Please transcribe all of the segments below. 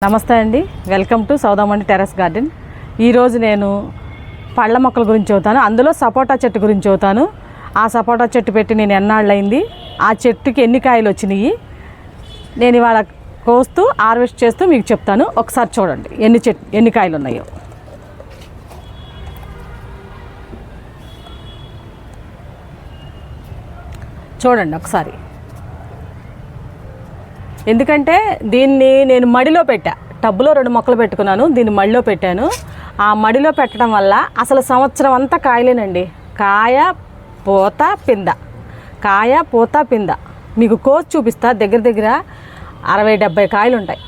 నమస్తే అండి, welcome to Saudamani terrace garden. ఈరోజు నేను పళ్ళ మొక్కల గురించి చెబుతాను. అందులో సపోటా చెట్టు గురించి చెబుతాను. ఆ సపోటా చెట్టు పెట్టి నేను ఎన్నాళ్ళైంది, ఆ చెట్టుకి ఎన్ని కాయలు వచ్చినాయి, నేను ఇవాళ కోస్తూ హార్వెస్ట్ చేస్తూ మీకు చెప్తాను. ఒకసారి చూడండి ఎన్ని కాయలు ఉన్నాయో. చూడండి ఒకసారి. ఎందుకంటే దీన్ని నేను మడిలో పెట్టా, టబ్బులో 2 మొక్కలు పెట్టుకున్నాను, దీన్ని మడిలో పెట్టాను. ఆ మడిలో పెట్టడం వల్ల అసలు సంవత్సరం అంతా కాయలేనండి. కాయ పూత పింద, కాయ పూత పింద. మీకు కోసి చూపిస్తా. దగ్గర 60-70 కాయలు ఉంటాయి.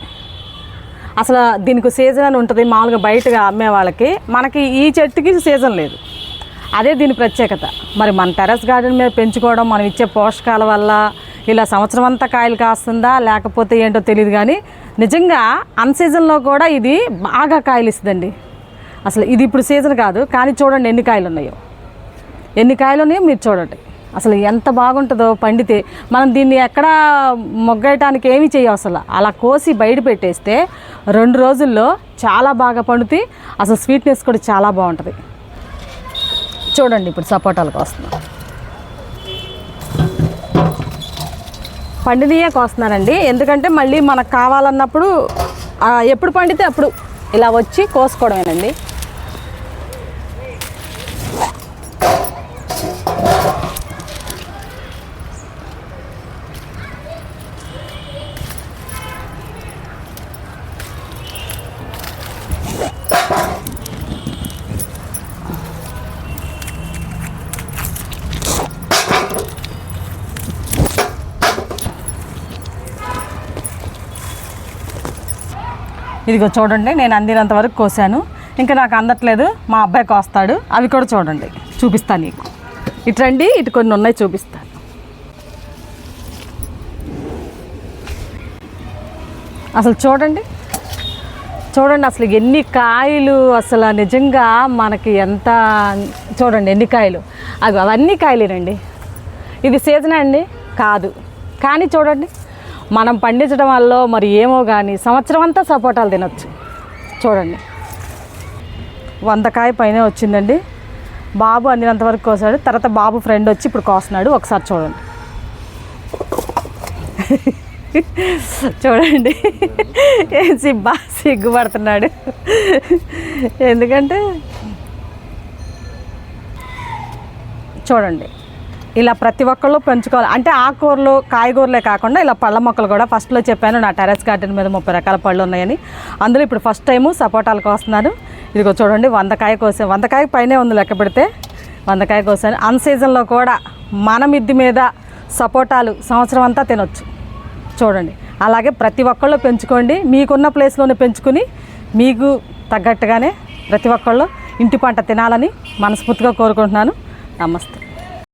అసలు దీనికి సీజన్ అని ఉంటుంది. మామూలుగా బయటగా అమ్మే వాళ్ళకి, మనకి ఈ చెట్టుకి సీజన్ లేదు. అదే దీని ప్రత్యేకత. మరి మన టెర్రస్ గార్డెన్ మీద పెంచుకోవడం, మనం ఇచ్చే పోషకాల వల్ల ఇలా సంవత్సరం అంతా కాయలు కాస్తుందా లేకపోతే ఏంటో తెలియదు, కానీ నిజంగా అన్సీజన్లో కూడా ఇది బాగా కాయలు ఇస్తుందండి. అసలు ఇది ఇప్పుడు సీజన్ కాదు, కానీ చూడండి ఎన్ని కాయలు ఉన్నాయో మీరు చూడండి. అసలు ఎంత బాగుంటుందో పండితే. మనం దీన్ని ఎక్కడ మొగ్గేయటానికి ఏమీ చేయం. అసలు అలా కోసి బయట పెట్టేస్తే 2 రోజుల్లో చాలా బాగా పండుతాయి. అసలు స్వీట్నెస్ కూడా చాలా బాగుంటుంది. చూడండి ఇప్పుడు సపోటాలు కోస్తున్నాం. పండినయే కోస్తున్నానండి. ఎందుకంటే మళ్ళీ మనకు కావాలన్నప్పుడు ఎప్పుడు పండితే అప్పుడు ఇలా వచ్చి కోసుకోవడమేనండి. ఇదిగో చూడండి, నేను అందినంత వరకు కోసాను. ఇంకా నాకు అందట్లేదు, మా అబ్బాయి కోస్తాడు. అవి కూడా చూడండి, చూపిస్తాను నీకు. ఇటు రండి, ఇటు కొన్ని ఉన్నాయి చూపిస్తాను. అసలు చూడండి అసలు ఎన్ని కాయలు. అసలు నిజంగా మనకి ఎంత, చూడండి ఎన్ని కాయలు. అవన్నీ కాయలేనండి. ఇది సీజనే అండి కాదు, కానీ చూడండి మనం పండించడం వల్ల మరి ఏమో కానీ సంవత్సరం అంతా సపోటాలు తినొచ్చు. చూడండి 100 కాయ పైన వచ్చిందండి. బాబు అందినంతవరకు కోసాడు. తర్వాత బాబు ఫ్రెండ్ వచ్చి ఇప్పుడు కోస్తున్నాడు. ఒకసారి చూడండి. చూడండి సిగ్గుపడుతున్నాడు. ఎందుకంటే చూడండి ఇలా ప్రతి ఒక్కళ్ళు పెంచుకోవాలి. అంటే ఆకుకూరలు కాయగూరలే కాకుండా ఇలా పళ్ళ మొక్కలు కూడా. ఫస్ట్లో చెప్పాను నా టెర్రస్ గార్డెన్ మీద 30 రకాల పళ్ళు ఉన్నాయని. అందులో ఇప్పుడు ఫస్ట్ టైము సపోటాలు కోస్తున్నాను. ఇదిగో చూడండి 100 కాయ కోసాను. 100 కాయ పైనే ఉంది లెక్క పెడితే. 100 కాయ కోసాను. అన్సీజన్లో కూడా మన మిద్ది మీద సపోటాలు సంవత్సరం అంతా తినొచ్చు. చూడండి అలాగే ప్రతి ఒక్కళ్ళు పెంచుకోండి. మీకున్న ప్లేస్లోనే పెంచుకుని మీకు తగ్గట్టుగానే ప్రతి ఒక్కళ్ళు ఇంటి పంట తినాలని మనస్ఫూర్తిగా కోరుకుంటున్నాను. నమస్తే.